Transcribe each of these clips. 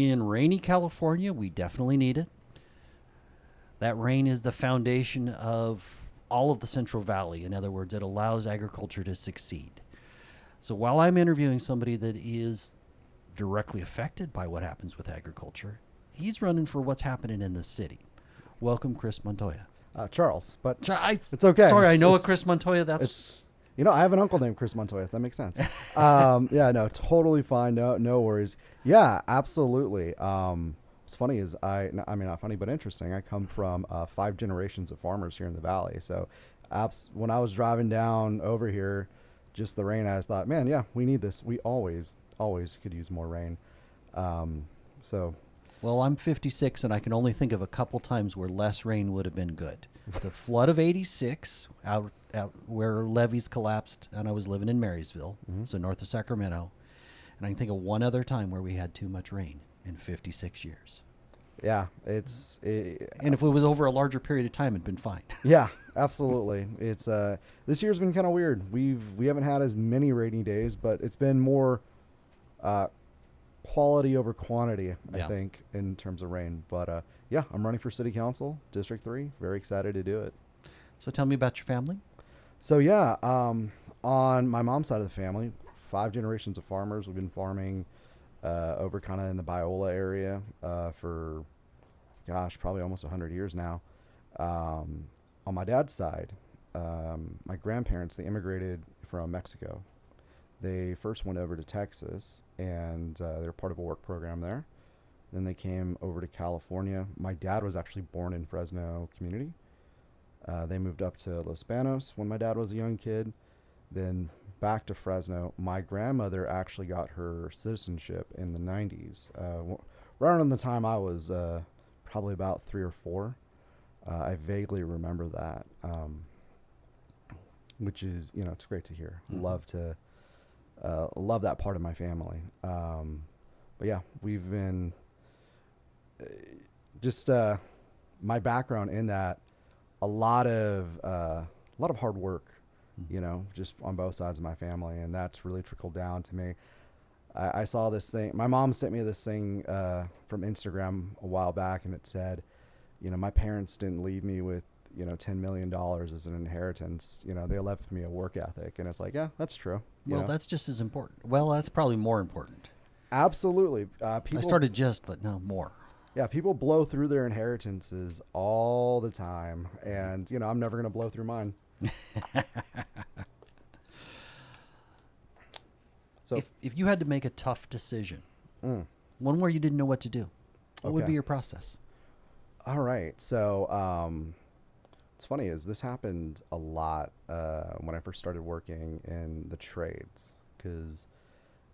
In rainy California, we definitely need it. That rain is the foundation of all of the Central Valley. In other words, it allows agriculture to succeed. So while I'm interviewing somebody that is directly affected by what happens with agriculture, he's running for what's happening in the city. Welcome, Chris Montoya. Charles, but I, it's okay. Sorry, I know a it's, Chris Montoya. It's I have an uncle named Chris Montoya. So that makes sense. Yeah, no, totally fine. No worries. Yeah, absolutely. What's funny is I mean, not funny, but interesting. I come from 5 generations of farmers here in the valley. So, when I was driving down over here, just the rain, I thought, man, yeah, we need this. We always could use more rain. So. Well, I'm 56, and I can only think of a couple times where less rain would have been good. The flood of '86, out where levees collapsed, and I was living in Marysville, so north of Sacramento. And I can think of one other time where we had too much rain in 56 years. Yeah, and if it was over a larger period of time, it'd been fine. Yeah, absolutely. It's this year's been kind of weird. We haven't had as many rainy days, but it's been more quality over quantity, I think, in terms of rain. But yeah, I'm running for city council, District 3. Very excited to do it. So tell me about your family. So yeah, on my mom's side of the family, 5 generations of farmers. We've been farming over kind of in the Biola area for, gosh, probably almost 100 years now. On my dad's side, my grandparents, they immigrated from Mexico. They first went over to Texas, and they were part of a work program there. Then they came over to California. My dad was actually born in Fresno community. They moved up to Los Banos when my dad was a young kid. Then back to Fresno. My grandmother actually got her citizenship in the 90s. Right around the time I was probably about 3 or 4. I vaguely remember that, which is, it's great to hear. Love that part of my family. But yeah, we've been just my background in that, a lot of hard work, just on both sides of my family, and that's really trickled down to me. I saw this thing. My mom sent me this thing from Instagram a while back, and it said, my parents didn't leave me with $10 million as an inheritance. They left me a work ethic, and it's like, yeah, that's true. Well, that's just as important. Well, that's probably more important. Absolutely. I started but no, more. Yeah, people blow through their inheritances all the time, and I'm never going to blow through mine. So, if you had to make a tough decision, one where you didn't know what to do, what would be your process? All right. So, what's funny is this happened a lot when I first started working in the trades, because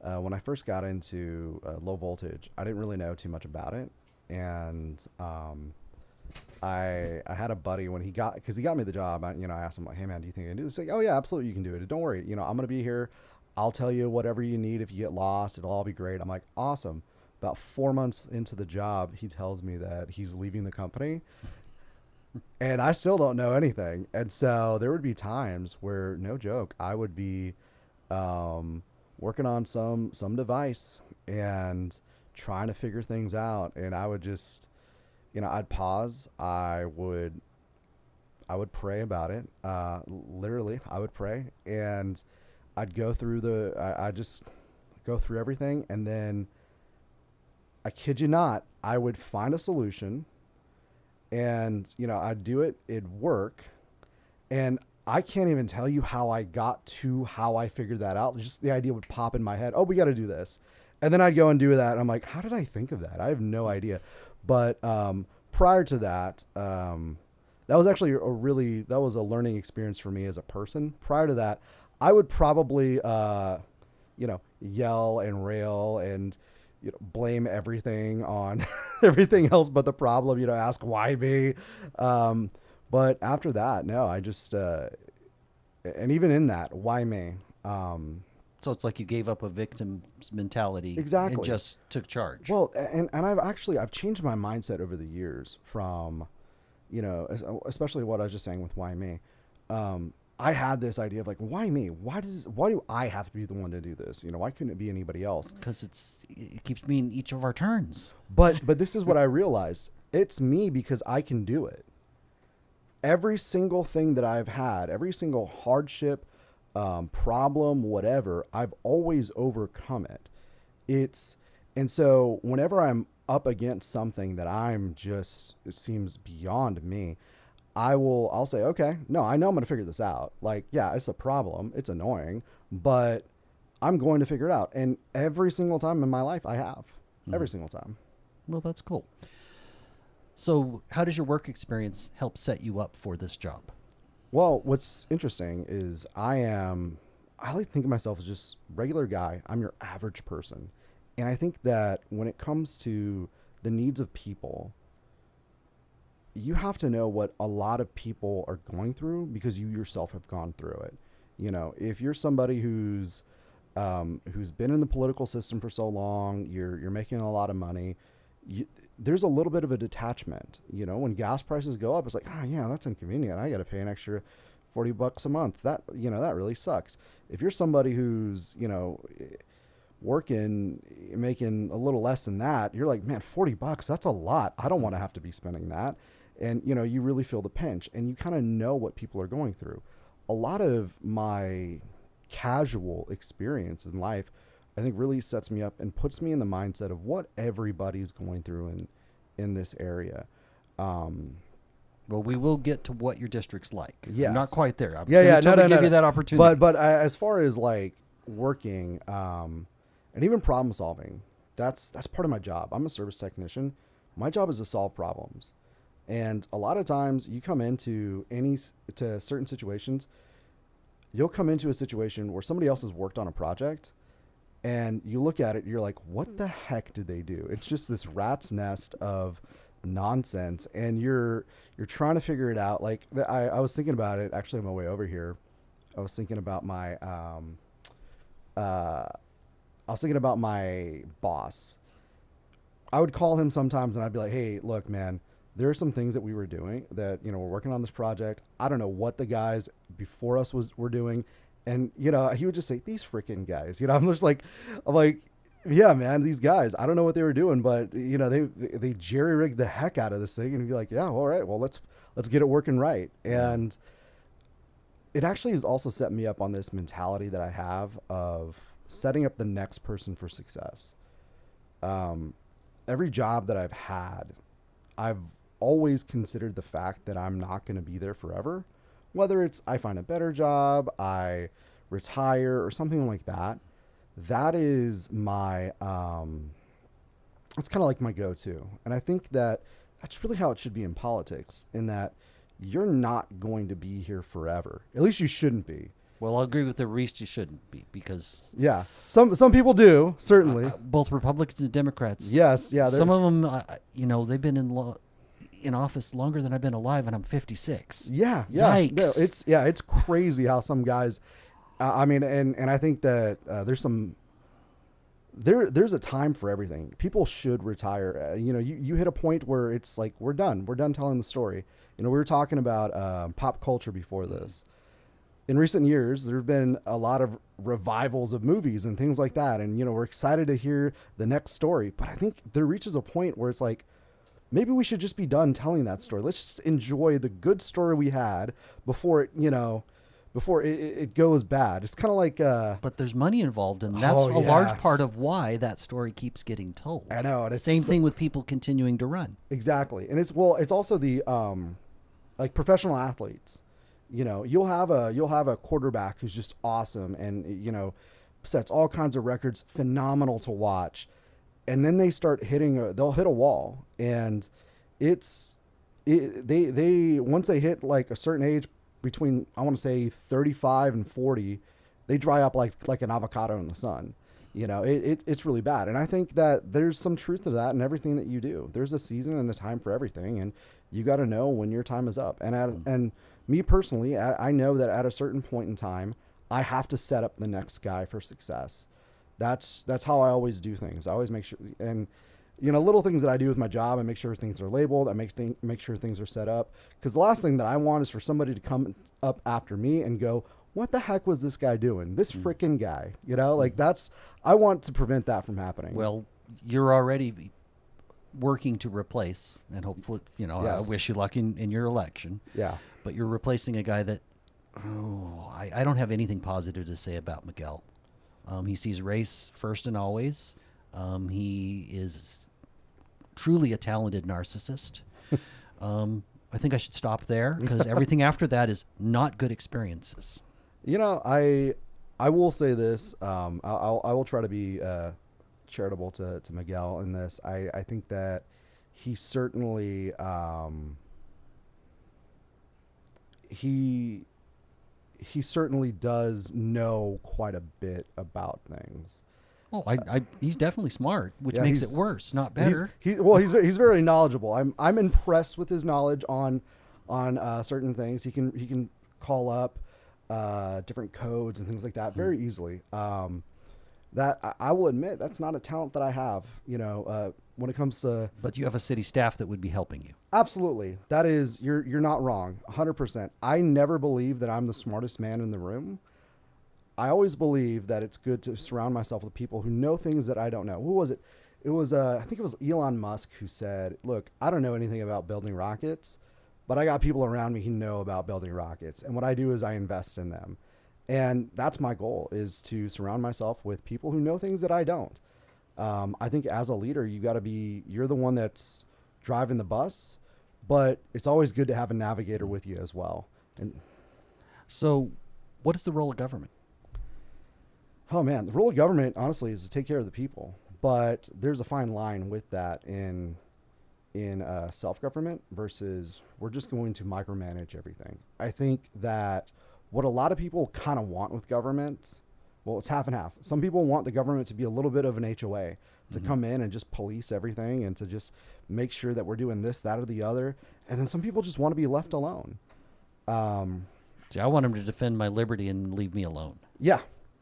when I first got into low voltage, I didn't really know too much about it. And I had a buddy because he got me the job. I asked him, like, hey man, do you think I can do this? He's like, oh yeah, absolutely, you can do it. Don't worry. I'm going to be here. I'll tell you whatever you need. If you get lost, it'll all be great. I'm like, awesome. About 4 months into the job, he tells me that he's leaving the company. And I still don't know anything. And so there would be times where, no joke, I would be working on some device and trying to figure things out, and I would just, I'd pause. I would pray about it. Literally, I would pray, and I'd go through I'd just go through everything, and then, I kid you not, I would find a solution, and I'd do it. It'd work, and I can't even tell you how I got to how I figured that out. Just the idea would pop in my head. Oh, we got to do this. And then I'd go and do that. And I'm like, how did I think of that? I have no idea. But prior to that, that was actually that was a learning experience for me as a person. Prior to that, I would probably, yell and rail and blame everything on everything else but the problem, ask why me. But after that, no, I just, and even in that, why me? So it's like you gave up a victim's mentality. Exactly. And just took charge. Well, and I've changed my mindset over the years from, especially what I was just saying with why me. I had this idea of like, why me? Why do I have to be the one to do this? Why couldn't it be anybody else? Because it keeps me in each of our turns. But this is what I realized. It's me because I can do it. Every single thing that I've had, every single hardship, problem, whatever, I've always overcome it. And so whenever I'm up against something that it seems beyond me, I'll say, okay, no, I know I'm going to figure this out. Like, yeah, it's a problem. It's annoying, but I'm going to figure it out. And every single time in my life I have. Every single time. Well, that's cool. So how does your work experience help set you up for this job? Well, what's interesting is I like to think of myself as just regular guy. I'm your average person. And I think that when it comes to the needs of people, you have to know what a lot of people are going through because you yourself have gone through it. If you're somebody who's been in the political system for so long, you're making a lot of money, there's a little bit of a detachment. When gas prices go up, it's like, yeah, that's inconvenient. I got to pay an extra $40 a month. That really sucks. If you're somebody who's, working, making a little less than that, you're like, man, $40, that's a lot. I don't want to have to be spending that. And, you really feel the pinch and you kind of know what people are going through. A lot of my casual experience in life, I think really sets me up and puts me in the mindset of what everybody's going through in this area. Well, we will get to what your district's like. Yes. I'm not quite there. I'm Yeah. totally give you that opportunity. But as far as like working, and even problem solving, that's part of my job. I'm a service technician. My job is to solve problems. And a lot of times you come into certain situations, you'll come into a situation where somebody else has worked on a project and you look at it, you're like, what the heck did they do? It's just this rat's nest of nonsense. And you're trying to figure it out. Like I was thinking about it actually on my way over here. I was thinking about my, boss. I would call him sometimes and I'd be like, hey, look, man, there are some things that we were doing that, we're working on this project. I don't know what the guys before us were doing. And, he would just say, these freaking guys, I'm like, yeah, man, these guys, I don't know what they were doing, but they jerry-rigged the heck out of this thing. And he'd be like, yeah, all right, well, let's get it working right. And it actually has also set me up on this mentality that I have of setting up the next person for success. Every job that I've had, I've always considered the fact that I'm not going to be there forever. Whether it's I find a better job, I retire, or something like that. That is my, it's kind of like my go-to. And I think that that's really how it should be in politics, in that you're not going to be here forever. At least you shouldn't be. Well, I'll agree with the Reese. You shouldn't be because some people do, certainly. Both Republicans and Democrats. Yes, yeah. Some of them, they've been in office longer than I've been alive, and I'm 56. Yeah. Yikes. No, it's crazy how some guys. And I think that there's a time for everything. People should retire. You hit a point where it's like we're done telling the story. We were talking about pop culture before this. In recent years, there have been a lot of revivals of movies and things like that. And, we're excited to hear the next story. But I think there reaches a point where it's like, maybe we should just be done telling that story. Let's just enjoy the good story we had before it goes bad. It's kind of like... but there's money involved, and that's a large part of why that story keeps getting told. I know. And Same thing with people continuing to run. Exactly. And it's also the, like professional athletes. You'll have a quarterback who's just awesome and, sets all kinds of records, phenomenal to watch. And then they start they'll hit a wall, and once they hit like a certain age between, I want to say 35 and 40, they dry up like an avocado in the sun. It's really bad. And I think that there's some truth to that in everything that you do. There's a season and a time for everything, and you got to know when your time is up. And me personally, I know that at a certain point in time, I have to set up the next guy for success. That's how I always do things. I always make sure, and little things that I do with my job. I make sure things are labeled. I make sure things are set up. Because the last thing that I want is for somebody to come up after me and go, "What the heck was this guy doing? This freaking guy?" Like I want to prevent that from happening. Well, you're already working to replace, and hopefully, Yes. I wish you luck in your election. Yeah. But you're replacing a guy that, I don't have anything positive to say about Miguel. He sees race first and always. He is truly a talented narcissist. I think I should stop there because everything after that is not good experiences. I will say this. I will try to be charitable to Miguel in this. I think that he certainly he certainly does know quite a bit about things. Oh, he's definitely smart, which Yeah, makes it he's- worse, not better. He's very knowledgeable. I'm impressed with his knowledge on certain things. He can call up different codes and things like that very easily. That I will admit that's not a talent that I have. When it comes to But you have a city staff that would be helping you. absolutely, that is you're not wrong, 100%. I never believe that I'm the smartest man in the room. I always believe that it's good to surround myself with people who know things that I don't know. Who was it? It was I think it was Elon Musk who said, "Look, I don't know anything about building rockets, but I got people around me who know about building rockets, and what I do is I invest in them." And that's my goal, is to surround myself with people who know things that I don't. I think as a leader, you're the one that's driving the bus, but it's always good to have a navigator with you as well. And So, what is the role of government? oh man, the role of government, honestly, is to take care of the people. But there's a fine line with that in self-government versus we're just going to micromanage everything. I think that what a lot of people kind of want with government, well, it's half and half. Some people want the government to be a little bit of an HOA, to come in and just police everything and to just make sure that we're doing this, that, or the other. And then some people just want to be left alone. See, I want him to defend my liberty and leave me alone. Yeah,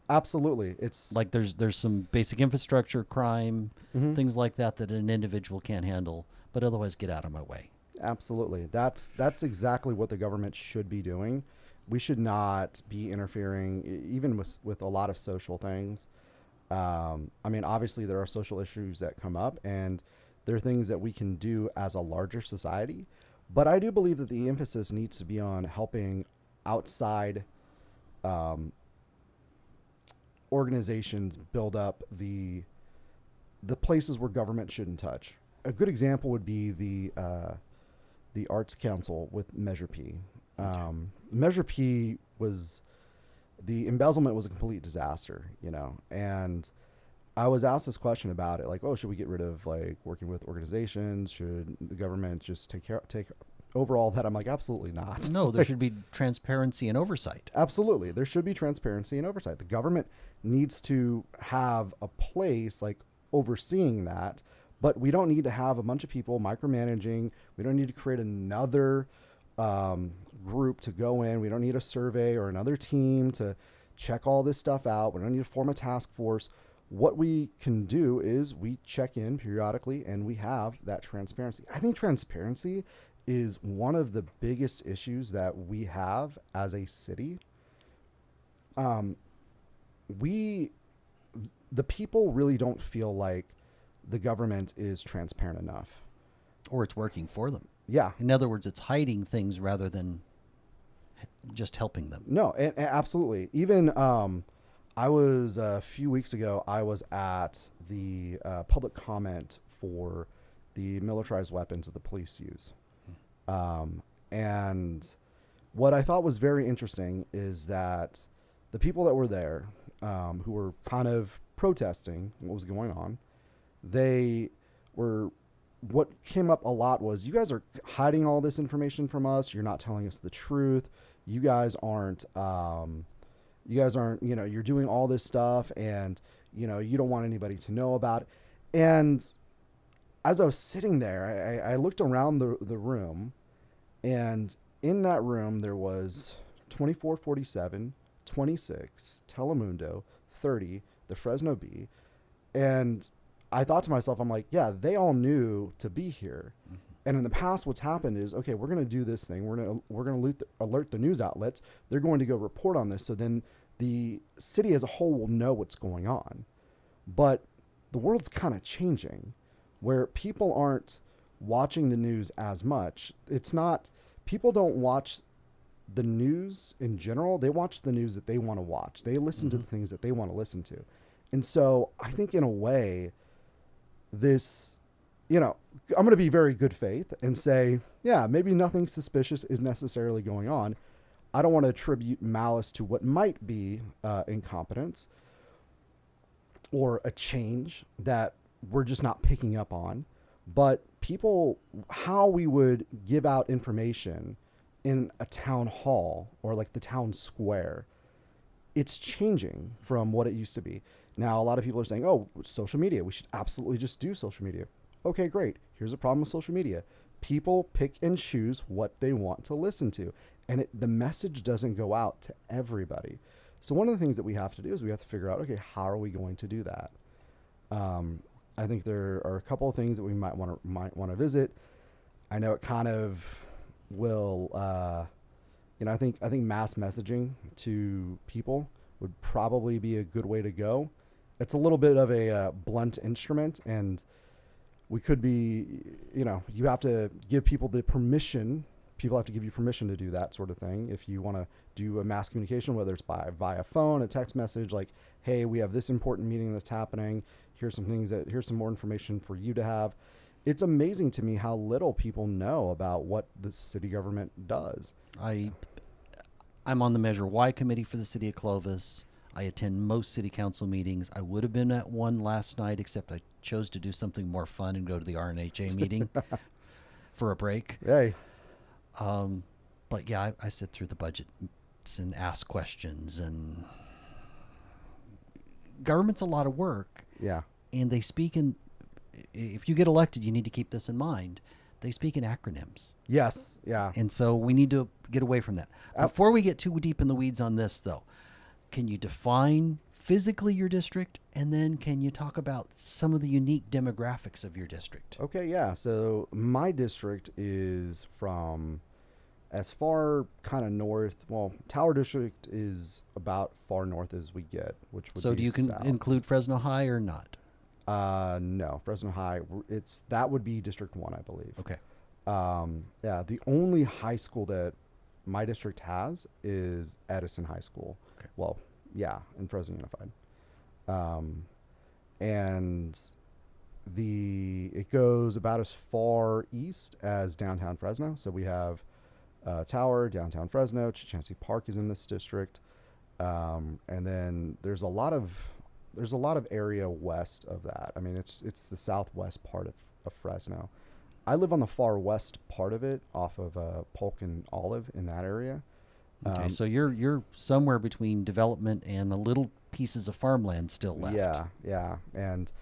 absolutely. It's Like there's some basic infrastructure, crime, Mhm. things like that an individual can't handle, but otherwise get out of my way. Absolutely. That's exactly what the government should be doing. We should not be interfering, even with a lot of social things. I mean, obviously there are social issues that come up, and there are things that we can do as a larger society. But I do believe that the emphasis needs to be on helping outside organizations build up the places where government shouldn't touch. A good example would be the Arts Council with Measure P. Measure P was the embezzlement was a complete disaster, and I was asked this question about it, like, oh, should we get rid of like working with organizations? Should the government just take over all that? I'm like, absolutely not. No, there should be transparency and oversight. Absolutely. There should be transparency and oversight. The government needs to have a place like overseeing that, but we don't need to have a bunch of people micromanaging. We don't need to create another group to go in. We don't need a survey or another team to check all this stuff out. We don't need to form a task force. What we can do is we check in periodically and we have that transparency. I think transparency is one of the biggest issues that we have as a city. The people really don't feel like the government is transparent enough. Or it's working for them. Yeah. In other words, it's hiding things rather than just helping them. No, and absolutely. Even I was a few weeks ago, I was at the public comment for the militarized weapons that the police use. And what I thought was very interesting is that the people that were there, who were kind of protesting what was going on, what came up a lot was, you guys are hiding all this information from us. You're not telling us the truth. You guys aren't, you're doing all this stuff and, you don't want anybody to know about it. And as I was sitting there, I looked around the room, and in that room there was 2447, 26, Telemundo, 30, the Fresno Bee. And I thought to myself, I'm like, yeah, they all knew to be here. Mhm. And in the past, what's happened is, okay, we're going to do this thing. We're going to alert the news outlets. They're going to go report on this. So then the city as a whole will know what's going on. But the world's kind of changing, where people aren't watching the news as much. It's not, people don't watch the news in general. They watch the news that they want to watch. They listen to Mhm. the things that they want to listen to. And so I think in a way, this, I'm going to be very good faith and say, yeah, maybe nothing suspicious is necessarily going on. I don't want to attribute malice to what might be incompetence or a change that we're just not picking up on. But people, how we would give out information in a town hall or like the town square, it's changing from what it used to be. Now, a lot of people are saying, oh, social media, we should absolutely just do social media. Okay, great. Here's a problem with social media. People pick and choose what they want to listen to, and the message doesn't go out to everybody. So one of the things that we have to do is we have to figure out, okay, how are we going to do that? I think there are a couple of things that we might want to visit. I know it kind of will, I think mass messaging to people would probably be a good way to go. It's a little bit of a blunt instrument, and we could be, you have to give people the permission. People have to give you permission to do that sort of thing. If you want to do a mass communication, whether it's via phone, a text message, like, hey, we have this important meeting that's happening. Here's some more information for you to have. It's amazing to me how little people know about what the city government does. I'm on the Measure Y committee for the city of Clovis. I attend most city council meetings. I would have been at one last night, except I chose to do something more fun and go to the RNHA meeting for a break. Hey, But yeah, I sit through the budgets and ask questions, and government's a lot of work. yeah, And they speak in, if you get elected, you need to keep this in mind. They speak in acronyms. yes, yeah. And so we need to get away from that. Before we get too deep in the weeds on this, though, can you define physically your district? And then can you talk about some of the unique demographics of your district? Okay, yeah. So my district is from as far kind of north. Well, Tower District is about far north as we get, which would So be do you south. include Fresno High or not? No, Fresno High. That would be District 1, I believe. Okay. Yeah, the only high school that my district has is Edison High School. Okay. Well, yeah, in Fresno Unified. And it goes about as far east as downtown Fresno. So we have Tower, downtown Fresno, Chichansey Park is in this district. And then there's a lot of area west of that. I mean, it's the southwest part of Fresno. I live on the far west part of it, off of Polk and Olive in that area. Okay, so you're somewhere between development and the little pieces of farmland still left. Yeah, and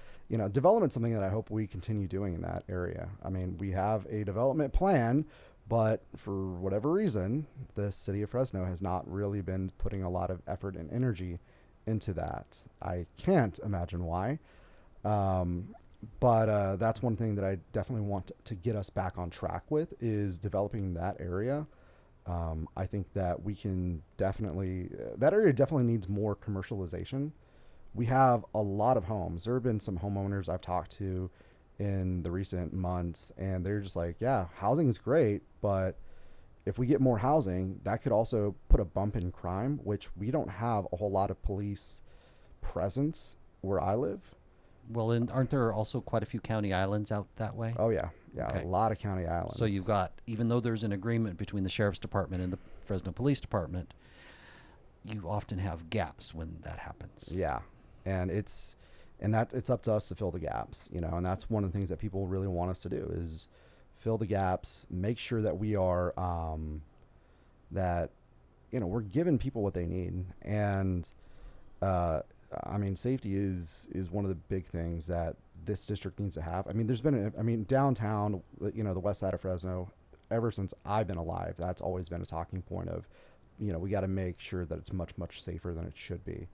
development's something that I hope we continue doing in that area. I mean, we have a development plan, but for whatever reason, the city of Fresno has not really been putting a lot of effort and energy into that. I can't imagine why. But that's one thing that I definitely want to get us back on track with, is developing that area. I think that we can definitely, that area definitely needs more commercialization. We have a lot of homes. There have been some homeowners I've talked to in the recent months, and they're just like, yeah, housing is great, but if we get more housing, that could also put a bump in crime, which we don't have a whole lot of police presence where I live. Well, and aren't there also quite a few county islands out that way? Oh yeah, Okay. a lot of county islands. So you've got, even though there's an agreement between the sheriff's department and the Fresno Police Department, you often have gaps when that happens. Yeah, and it's up to us to fill the gaps, and that's one of the things that people really want us to do, is fill the gaps, make sure that we are that we're giving people what they need. And I mean, safety is one of the big things that this district needs to have. I mean, downtown, the west side of Fresno, ever since I've been alive, that's always been a talking point of, we got to make sure that it's much, much safer than it should be.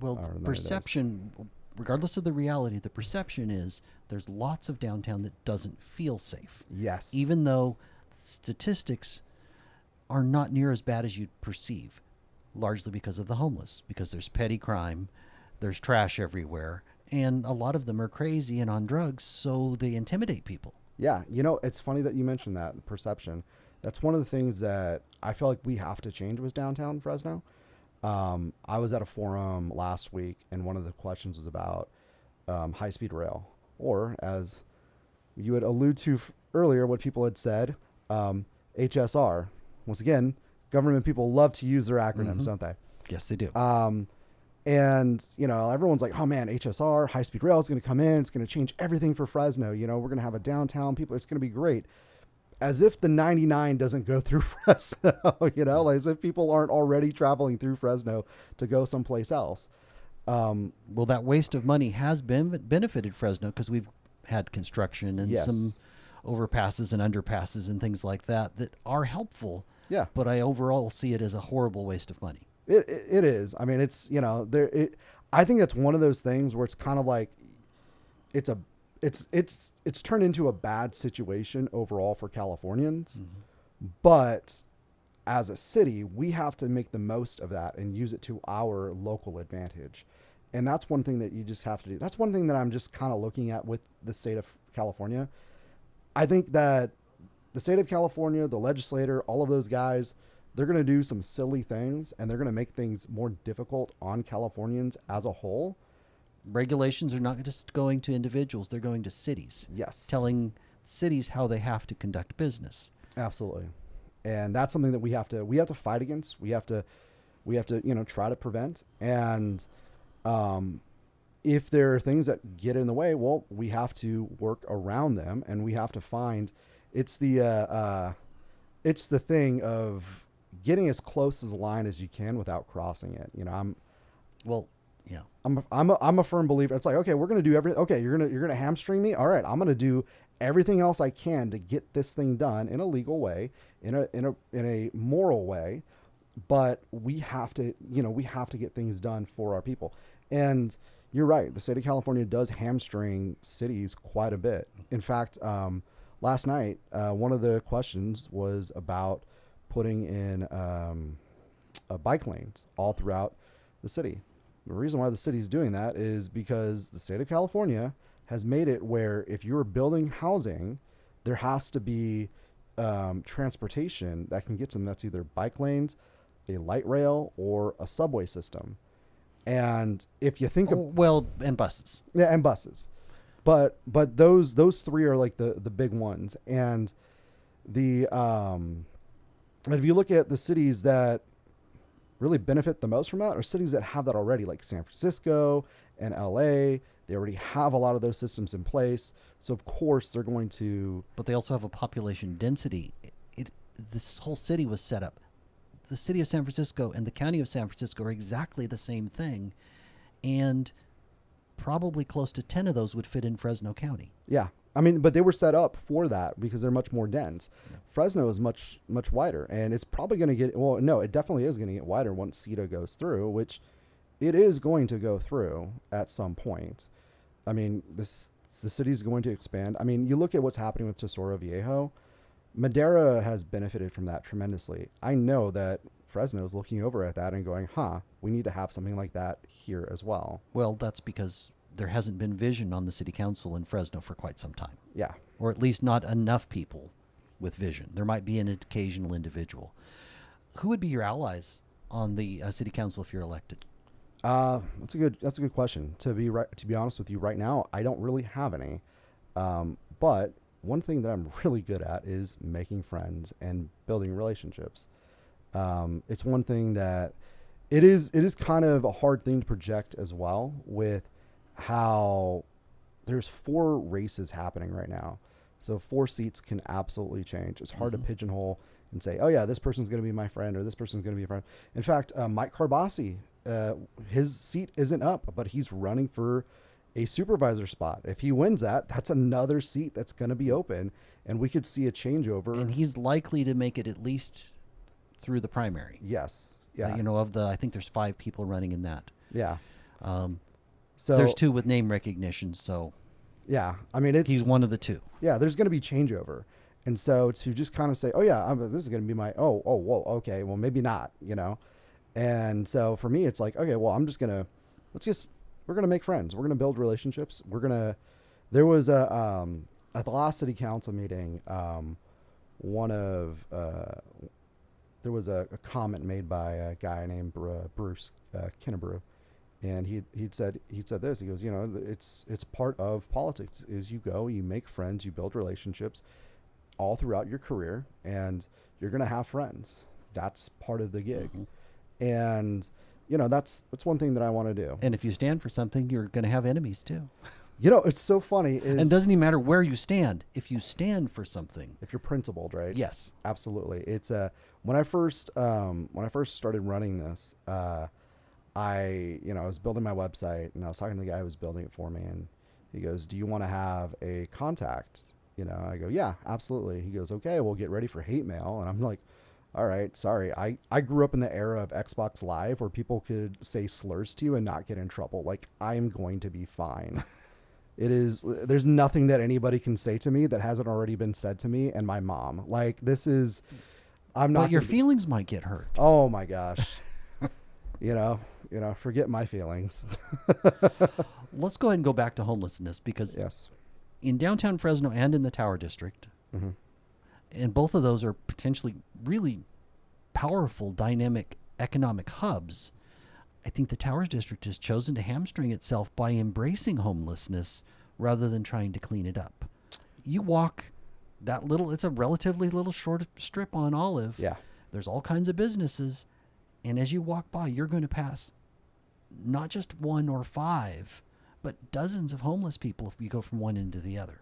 Well, Than it is. perception, regardless of the reality, the perception is there's lots of downtown that doesn't feel safe. Yes. Even though statistics are not near as bad as you'd perceive, largely because of the homeless, because there's petty crime, there's trash everywhere, and a lot of them are crazy and on drugs, so they intimidate people. Yeah, it's funny that you mentioned that, the perception. That's one of the things that I feel like we have to change with downtown Fresno. I was at a forum last week, and one of the questions was about high-speed rail, or as you had alluded to earlier, what people had said, HSR. Once again, government people love to use their acronyms, don't they? Yes, they do. And, everyone's like, oh man, HSR, high speed rail is going to come in. It's going to change everything for Fresno. We're going to have a downtown people. It's going to be great. As if the 99 doesn't go through Fresno, like as if people aren't already traveling through Fresno to go someplace else. Well, that waste of money has benefited Fresno because we've had construction and Yes. some overpasses and underpasses and things like that are helpful. Yeah. But I overall see it as a horrible waste of money. It is. I mean, it's, I think that's one of those things where it's kind of like, it's turned into a bad situation overall for Californians, but as a city, we have to make the most of that and use it to our local advantage. And that's one thing that you just have to do. That's one thing that I'm just kind of looking at with the state of California. I think that the state of California, the legislator, all of those guys, they're going to do some silly things, and they're going to make things more difficult on Californians as a whole. Regulations are not just going to individuals, they're going to cities. Yes. Telling cities how they have to conduct business. Absolutely. And that's something that we have to fight against. We have to, try to prevent. And if there are things that get in the way, well, we have to work around them, and we have to find, it's the thing of getting as close as a line as you can without crossing it. I'm a firm believer. It's like, okay, we're going to do everything. Okay. You're going to hamstring me. All right. I'm going to do everything else I can to get this thing done in a legal way, in a moral way. But we have to get things done for our people. And you're right. The state of California does hamstring cities quite a bit. In fact, last night, one of the questions was about putting in bike lanes all throughout the city. The reason why the city's doing that is because the state of California has made it where if you're building housing, there has to be transportation that can get to them. That's either bike lanes, a light rail, or a subway system. And if you think and buses. Yeah, and buses. But those three are like the big ones. And if you look at the cities that really benefit the most from that, are cities that have that already, like San Francisco and LA. They already have a lot of those systems in place. So of course they're going to. But they also have a population density. This whole city was set up. The city of San Francisco and the county of San Francisco are exactly the same thing. And probably close to 10 of those would fit in Fresno County. Yeah. I mean, but they were set up for that because they're much more dense. Yeah. Fresno is much, much wider, and it's probably going to get, it definitely is going to get wider once CETA goes through, which it is going to go through at some point. I mean, the city is going to expand. I mean, you look at what's happening with Tesoro Viejo. Madera has benefited from that tremendously. I know that Fresno is looking over at that and going, we need to have something like that here as well. Well, that's because there hasn't been vision on the city council in Fresno for quite some time. Yeah. Or at least not enough people with vision. There might be an occasional individual. Who would be your allies on the city council if you're elected? That's a good question. To be honest with you, right now, I don't really have any. But one thing that I'm really good at is making friends and building relationships. It's one thing that it is kind of a hard thing to project as well, with how there's 4 races happening right now. So 4 seats can absolutely change. It's hard to pigeonhole and say, oh yeah, this person's going to be my friend or this person's going to be a friend. In fact, Mike Carbasi, his seat isn't up, but he's running for a supervisor spot. If he wins that, that's another seat that's going to be open, and we could see a changeover. And he's likely to make it at least through the primary. Yes. Yeah. I think there's 5 people running in that. Yeah. So There's two with name recognition, so yeah, I mean he's one of the two. yeah, there's going to be changeover. And so to just kind of say, oh yeah, this is going to be my, whoa, okay, well maybe not, you know? And so for me, it's like, okay, well, we're going to make friends. We're going to build relationships. There was at the last city council meeting, there was a comment made by a guy named Bruce Kinnebrew. And he'd said this. He goes, you know, it's part of politics. Is you make friends, you build relationships, all throughout your career, and you're gonna have friends. That's part of the gig, and you know that's one thing that I want to do. And if you stand for something, you're going to have enemies too. You know, it's so funny. And doesn't even matter where you stand. If you stand for something, if you're principled, right? yes, Absolutely. It's when I first started running this, I was building my website, and I was talking to the guy who was building it for me, and he goes, "Do you want to have a contact?" You know, I go, "Yeah, absolutely." He goes, "Okay, we'll get ready for hate mail." And I'm like, "All right, sorry. I grew up in the era of Xbox Live where people could say slurs to you and not get in trouble. Like, I'm going to be fine." There's nothing that anybody can say to me that hasn't already been said to me and my mom. Like, I'm not. But your feelings might get hurt. Oh my gosh. you know, forget my feelings. Let's go ahead and go back to homelessness, because Yes. in downtown Fresno and in the Tower District, and both of those are potentially really powerful, dynamic economic hubs, I think the Towers District has chosen to hamstring itself by embracing homelessness rather than trying to clean it up. You walk it's a relatively little short strip on Olive. Yeah. There's all kinds of businesses. And as you walk by, you're going to pass not just one or five, but dozens of homeless people if you go from one end to the other.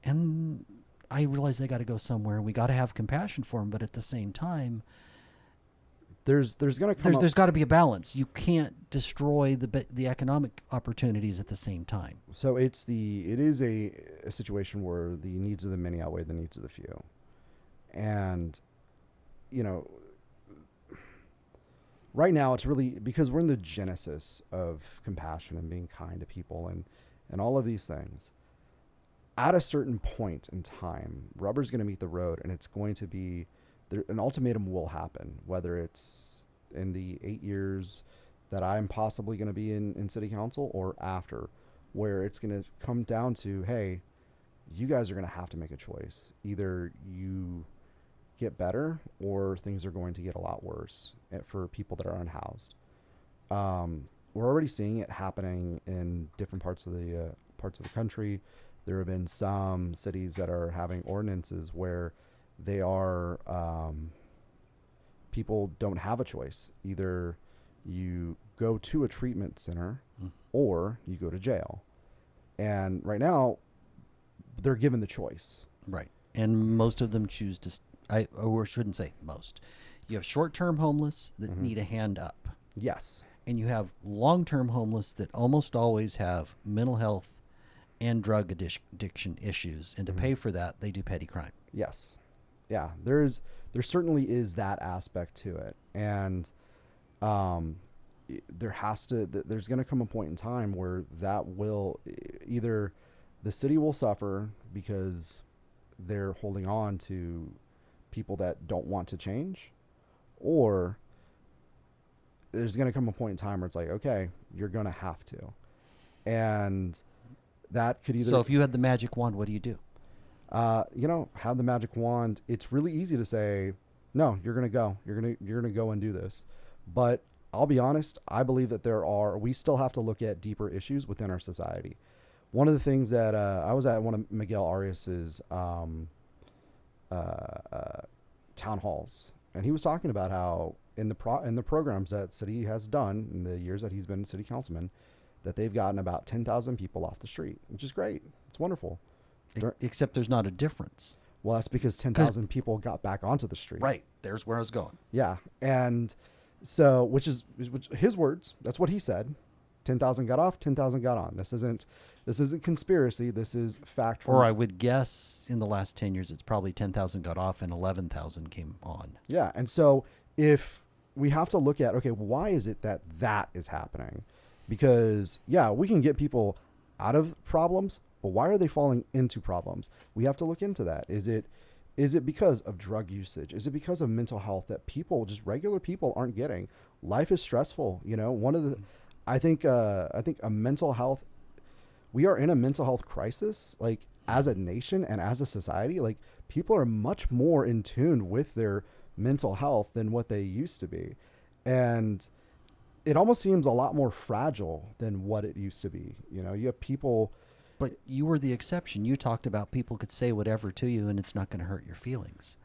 And I realize they got to go somewhere, and we got to have compassion for them. But at the same time, there's going to come there's got to be a balance. You can't destroy the economic opportunities at the same time. So it is a situation where the needs of the many outweigh the needs of the few. And, you know, right now it's really because we're in the genesis of compassion and being kind to people and all of these things. At a certain point in time, rubber's going to meet the road, and it's going to be an ultimatum will happen, whether it's in the 8 years that I'm possibly going to be in city council or after, where it's going to come down to, hey, you guys are going to have to make a choice. Either you get better or things are going to get a lot worse for people that are unhoused. We're already seeing it happening in different parts of the country. There have been some cities that are having ordinances where they are people don't have a choice. Either you go to a treatment center or you go to jail. And right now, they're given the choice. Right. And most of them choose to, or shouldn't say most. You have short-term homeless that need a hand up. Yes. And you have long-term homeless that almost always have mental health and drug addiction issues. And to pay for that, they do petty crime. Yes. Yeah. There certainly is that aspect to it. And there's going to come a point in time where that will either the city will suffer because they're holding on to people that don't want to change, or there's going to come a point in time where it's like, okay, you're going to have to. And that could either... So if you had the magic wand, what do you do? Have the magic wand. It's really easy to say, no, you're going to go. You're going to go and do this. But I'll be honest, I believe that we still have to look at deeper issues within our society. One of the things that I was at one of Miguel Arias's town halls, and he was talking about how in the programs that city has done in the years that he's been city councilman, that they've gotten about 10,000 people off the street, which is great. It's wonderful. Except there's not a difference. Well, that's because 10,000 people got back onto the street. Right. There's where I was going. Yeah. And so, which his words, that's what he said. 10,000 got off, 10,000 got on. This isn't conspiracy. This is fact. Or I would guess in the last 10 years, it's probably 10,000 got off and 11,000 came on. Yeah. And so if we have to look at, okay, why is it that is happening? because yeah, we can get people out of problems, but why are they falling into problems? We have to look into that. Is it because of drug usage? Is it because of mental health that people, just regular people, aren't getting? Life is stressful. One of the, I think a mental health, we are in a mental health crisis, like as a nation and as a society. Like people are much more in tune with their mental health than what they used to be. And it almost seems a lot more fragile than what it used to be. You have people. But you were the exception. You talked about people could say whatever to you and it's not going to hurt your feelings.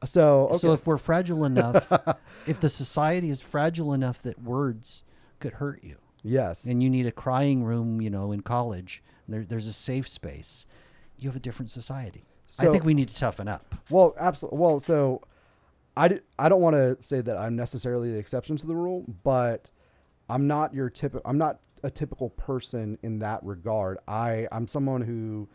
So, okay. So if we're fragile enough, if the society is fragile enough that words could hurt you, Yes. and you need a crying room, in college, there's a safe space, you have a different society. I think we need to toughen up. Well, absolutely. Well, so I don't want to say that I'm necessarily the exception to the rule, but I'm not a typical person in that regard. I'm someone who,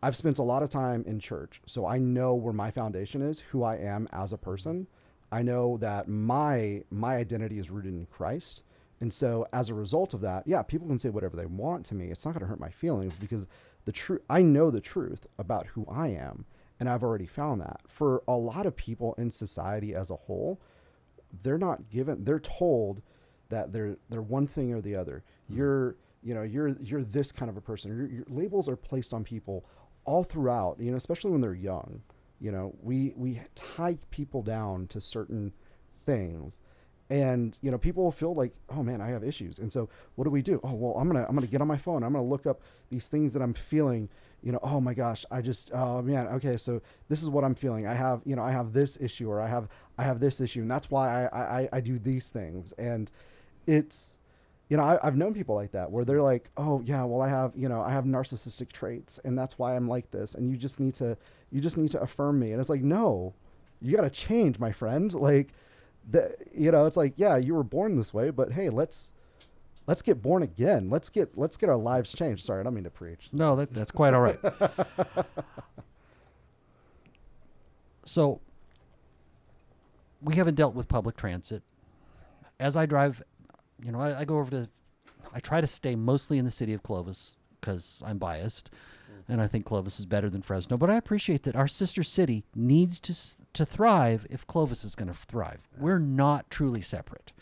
I've spent a lot of time in church, so I know where my foundation is, who I am as a person. I know that my identity is rooted in Christ. And so as a result of that, yeah, people can say whatever they want to me. It's not going to hurt my feelings because I know the truth about who I am. And I've already found that for a lot of people in society as a whole, they're told that they're one thing or the other. You're this kind of a person. Your labels are placed on people all throughout, especially when they're young. We tie people down to certain things. And, people will feel like, oh man, I have issues. And so what do we do? Oh, well, I'm going to get on my phone. I'm going to look up these things that I'm feeling, oh my gosh, oh man. Okay. So this is what I'm feeling. I have this issue, or I have this issue. And that's why I do these things. And it's, I've known people like that where they're like, oh yeah, well I have narcissistic traits and that's why I'm like this. And you just need to affirm me. And it's like, no, you got to change, my friend. Like, it's like, yeah, you were born this way, but hey, let's get born again. Let's get our lives changed. Sorry, I don't mean to preach. No, that's quite all right. So we haven't dealt with public transit. As I drive, I go over to, I try to stay mostly in the city of Clovis because I'm biased. And I think Clovis is better than Fresno. But I appreciate that our sister city needs to thrive if Clovis is going to thrive. We're not truly separate.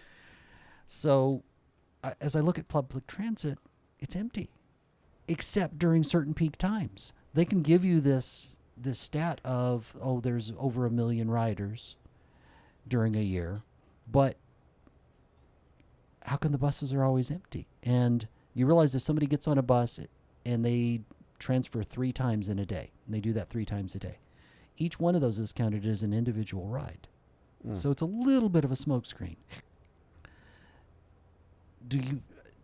So as I look at public transit, it's empty, except during certain peak times. They can give you this stat of, oh, there's over 1 million riders during a year. But how come the buses are always empty? And you realize if somebody gets on a bus and they transfer 3 times in a day, and they do that 3 times a day, each one of those is counted as an individual ride. So it's a little bit of a smokescreen. Do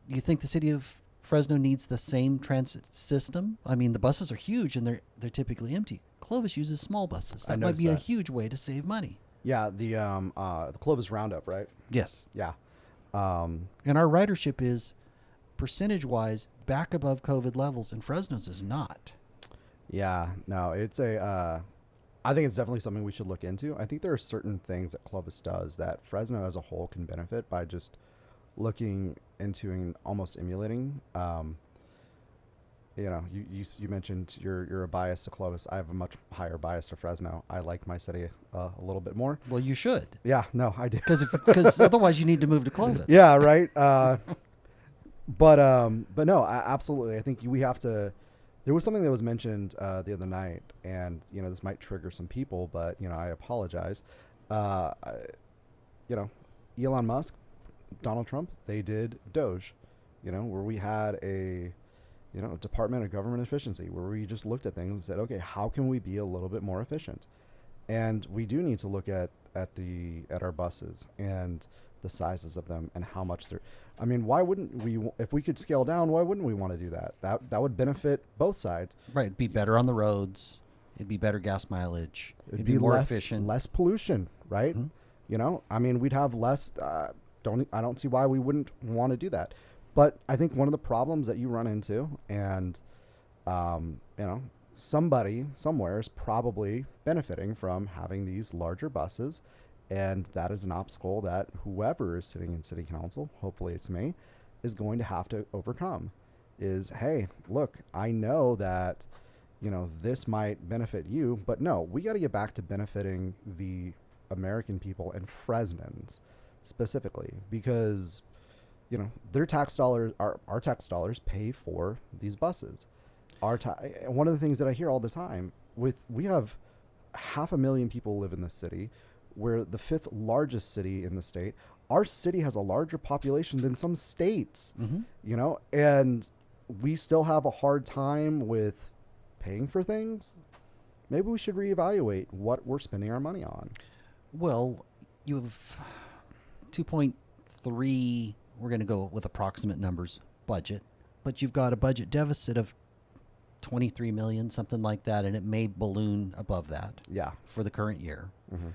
you think the city of Fresno needs the same transit system? I mean, the buses are huge and they're typically empty. Clovis uses small buses. That might be a huge way to save money. Yeah, the Clovis Roundup, right? Yes. Yeah. And our ridership is percentage-wise back above COVID levels, and Fresno's is not. Yeah, no, I think it's definitely something we should look into. I think there are certain things that Clovis does that Fresno as a whole can benefit by just looking into and almost emulating. You mentioned you're a bias to Clovis. I have a much higher bias to Fresno. I like my city a little bit more. Well, you should. Yeah, no, I do. Because otherwise you need to move to Clovis. Yeah, right. But no, absolutely. I think we have to. There was something that was mentioned the other night, and this might trigger some people, but I apologize. Elon Musk, Donald Trump, they did Doge, where we had a Department of Government Efficiency, where we just looked at things and said, okay, how can we be a little bit more efficient? And we do need to look at our buses and the sizes of them and how much they're. I mean, why wouldn't we? If we could scale down, why wouldn't we want to do that? That would benefit both sides. Right, it'd be better on the roads. It'd be better gas mileage. It'd be more less, efficient, less pollution, right? Mm-hmm. I mean, we'd have less. I don't see why we wouldn't want to do that. But I think one of the problems that you run into, and somebody somewhere is probably benefiting from having these larger buses. And that is an obstacle that whoever is sitting in city council, hopefully it's me, is going to have to overcome. Is, hey, look, I know that, this might benefit you, but no, we got to get back to benefiting the American people and Fresnans specifically, because their tax dollars, our tax dollars pay for these buses. One of the things that I hear all the time, we have 500,000 people live in this city. We're the fifth largest city in the state. Our city has a larger population than some states, and we still have a hard time with paying for things. Maybe we should reevaluate what we're spending our money on. Well, you have 2.3, we're going to go with approximate numbers, budget, but you've got a budget deficit of 23 million, something like that, and it may balloon above that. Yeah. For the current year. Mm-hmm.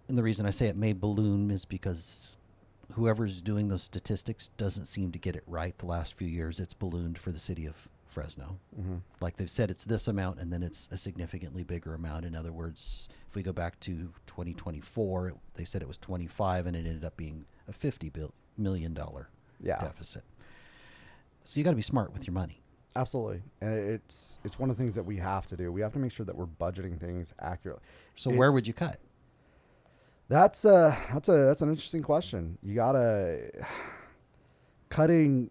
And the reason I say it may balloon is because whoever's doing those statistics doesn't seem to get it right. The last few years, it's ballooned for the city of Fresno. Mm-hmm. Like they've said, it's this amount, and then it's a significantly bigger amount. In other words, if we go back to 2024, they said it was 25, and it ended up being a $50 million deficit. So you got to be smart with your money. Absolutely. And it's one of the things that we have to do. We have to make sure that we're budgeting things accurately. So where would you cut? That's an interesting question. You gotta cutting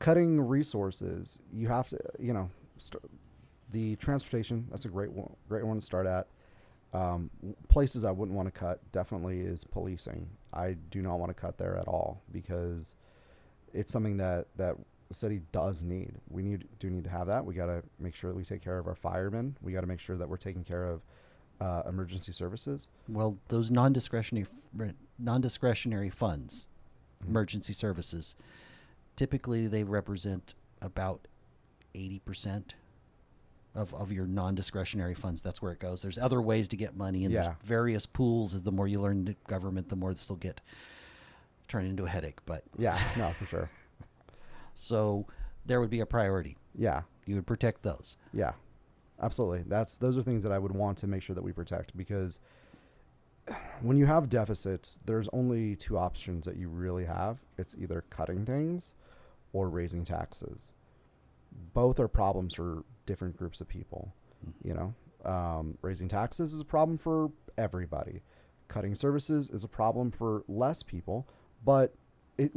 resources. You have to, the transportation. That's a great one to start at. Places I wouldn't want to cut definitely is policing. I do not want to cut there at all, because it's something that the city does need. We do need to have that. We got to make sure that we take care of our firemen. We got to make sure that we're taking care of emergency services. Well, those non-discretionary funds, emergency services, typically they represent about 80% of your non-discretionary funds. That's where it goes. There's other ways to get money, and there's various pools. As the more you learn government, the more this will turn into a headache. But yeah, no, for sure. So there would be a priority. Yeah, you would protect those. Yeah. Absolutely. Those are things that I would want to make sure that we protect, because when you have deficits, there's only two options that you really have. It's either cutting things or raising taxes. Both are problems for different groups of people. Raising taxes is a problem for everybody. Cutting services is a problem for less people, but it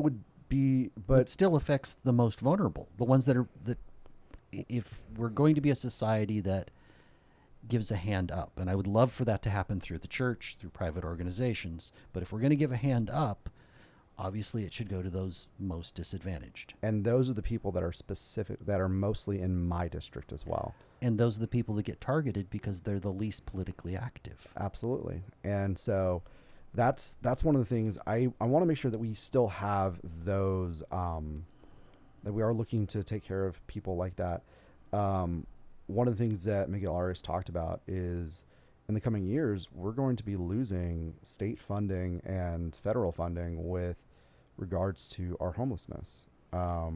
still affects the most vulnerable, the ones that if we're going to be a society that gives a hand up, and I would love for that to happen through the church, through private organizations, but if we're going to give a hand up, obviously it should go to those most disadvantaged. And those are the people that are specific, that are mostly in my district as well. And those are the people that get targeted because they're the least politically active. Absolutely. And so that's one of the things I want to make sure that we still have those, that we are looking to take care of people like that. One of the things that Miguel Arias talked about is, in the coming years, we're going to be losing state funding and federal funding with regards to our homelessness. A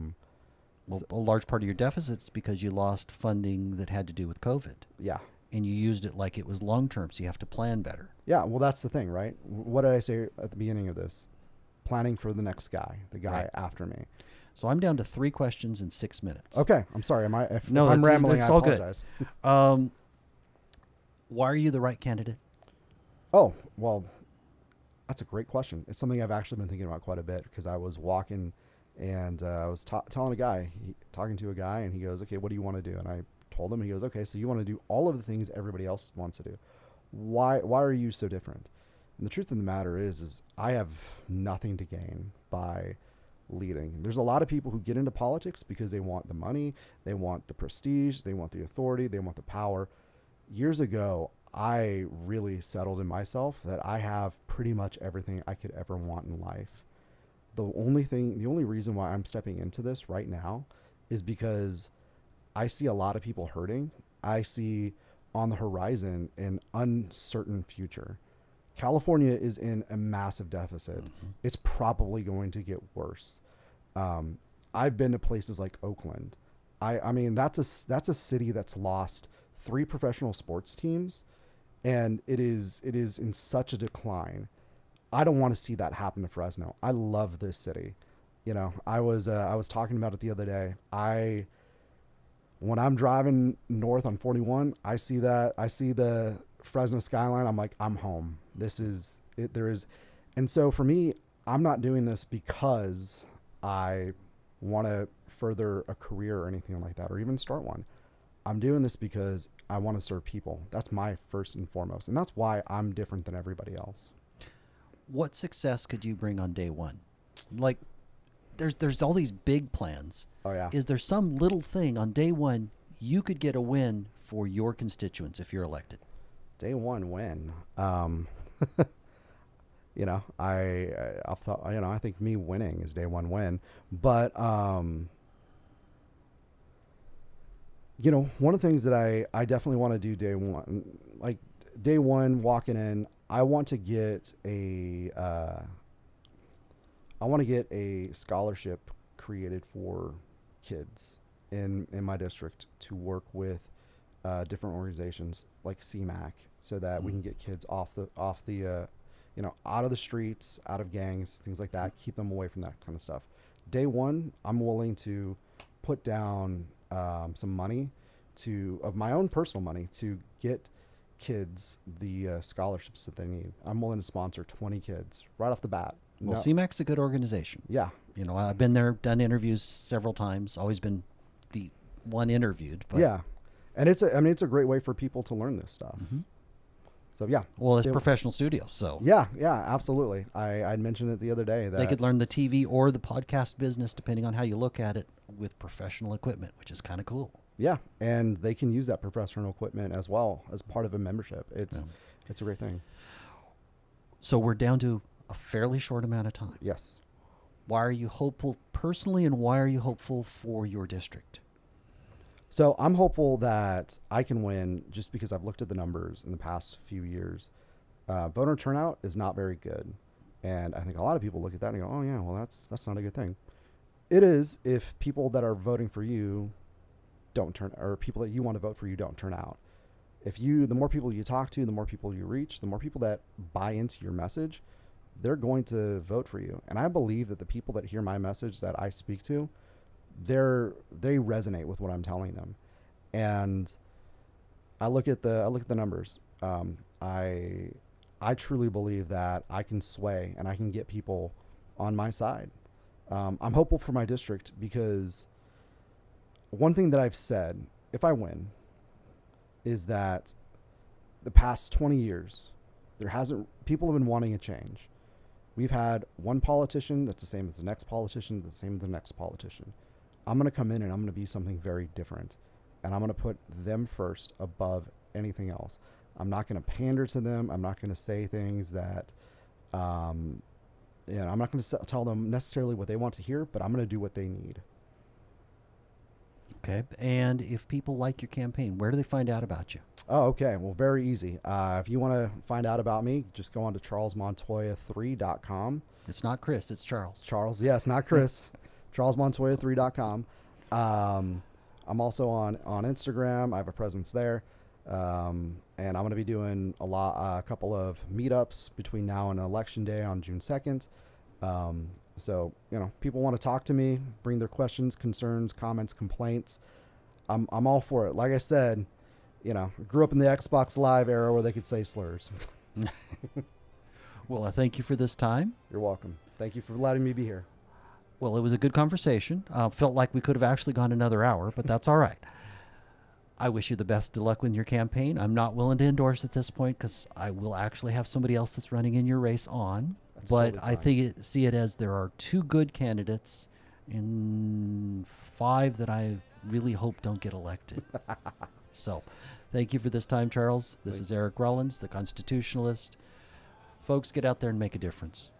large part of your deficit's because you lost funding that had to do with COVID. Yeah. And you used it like it was long-term, so you have to plan better. Yeah, well, that's the thing, right? What did I say at the beginning of this? Planning for the next guy, the guy after me. So I'm down to 3 questions in 6 minutes. Okay, I'm sorry. If No, I'm rambling, it's I all apologize. Good. Why are you the right candidate? Oh, well, that's a great question. It's something I've actually been thinking about quite a bit, because I was walking and I was talking to a guy, and he goes, okay, what do you want to do? And I told him. He goes, okay, so you want to do all of the things everybody else wants to do. Why are you so different? And the truth of the matter is I have nothing to gain by leading. There's a lot of people who get into politics because they want the money, they want the prestige, they want the authority, they want the power. Years ago, I really settled in myself that I have pretty much everything I could ever want in life. The only reason why I'm stepping into this right now is because I see a lot of people hurting. I see on the horizon an uncertain future. California is in a massive deficit. Mm-hmm. It's probably going to get worse. I've been to places like Oakland. I mean, that's a city that's lost 3 professional sports teams, and it is in such a decline. I don't want to see that happen to Fresno. I love this city. I was talking about it the other day. When I'm driving north on 41, I see the Fresno skyline. I'm like, I'm home. This is it. There is, and so for me, I'm not doing this because I want to further a career or anything like that, or even start one. I'm doing this because I want to serve people. That's my first and foremost, and that's why I'm different than everybody else. What success could you bring on day one? Like, there's all these big plans. Oh yeah. Is there some little thing on day one you could get a win for your constituents if you're elected? Day one win. I think me winning is day one win. But one of the things that I definitely want to do day one, like day one walking in, I want to get a scholarship created for kids in my district to work with different organizations like CMAC, so that we can get kids off the out of the streets, out of gangs, things like that, keep them away from that kind of stuff. Day one, I'm willing to put down some money of my own personal money to get kids the scholarships that they need. I'm willing to sponsor 20 kids right off the bat. Well, CMAC's a good organization. Yeah. I've been there, done interviews several times, always been the one interviewed. But yeah. And it's a great way for people to learn this stuff. Mm-hmm. So yeah. Well, it's professional studios, so. Yeah, absolutely. I'd mentioned it the other day that they could learn the TV or the podcast business, depending on how you look at it, with professional equipment, which is kind of cool. Yeah, and they can use that professional equipment as well as part of a membership. It's a great thing. So we're down to a fairly short amount of time. Yes. Why are you hopeful personally, and why are you hopeful for your district? So I'm hopeful that I can win just because I've looked at the numbers in the past few years. Voter turnout is not very good. And I think a lot of people look at that and go, oh yeah, well that's not a good thing. It is if people that are voting for you or people that you want to vote for you don't turn out. The more people you talk to, the more people you reach, the more people that buy into your message, they're going to vote for you. And I believe that the people that hear my message that I speak to, they resonate with what I'm telling them. And I look at the numbers. I truly believe that I can sway and I can get people on my side. I'm hopeful for my district because one thing that I've said, if I win, is that the past 20 years, people have been wanting a change. We've had one politician that's the same as the next politician, the same as the next politician. I'm going to come in and I'm going to be something very different. And I'm going to put them first above anything else. I'm not going to pander to them. I'm not going to say things that, I'm not going to tell them necessarily what they want to hear, but I'm going to do what they need. Okay. And if people like your campaign, where do they find out about you? Oh, okay. Well, very easy. If you want to find out about me, just go on to charlesmontoya3.com. It's not Chris, it's Charles. Charles, yes, not Chris. charlesmontoya3.com. I'm also on Instagram. I have a presence there. And I'm going to be doing a couple of meetups between now and election day on June 2nd. So, people want to talk to me, bring their questions, concerns, comments, complaints. I'm all for it. Like I said, grew up in the Xbox Live era where they could say slurs. Well, I thank you for this time. You're welcome. Thank you for letting me be here. Well, it was a good conversation. Felt like we could have actually gone another hour, but that's all right. I wish you the best of luck with your campaign. I'm not willing to endorse at this point because I will actually have somebody else that's running in your race on. That's but totally I fine. see it as there are 2 good candidates and 5 that I really hope don't get elected. So thank you for this time, Charles. This is Eric Rollins, the Constitutionalist. Folks, get out there and make a difference.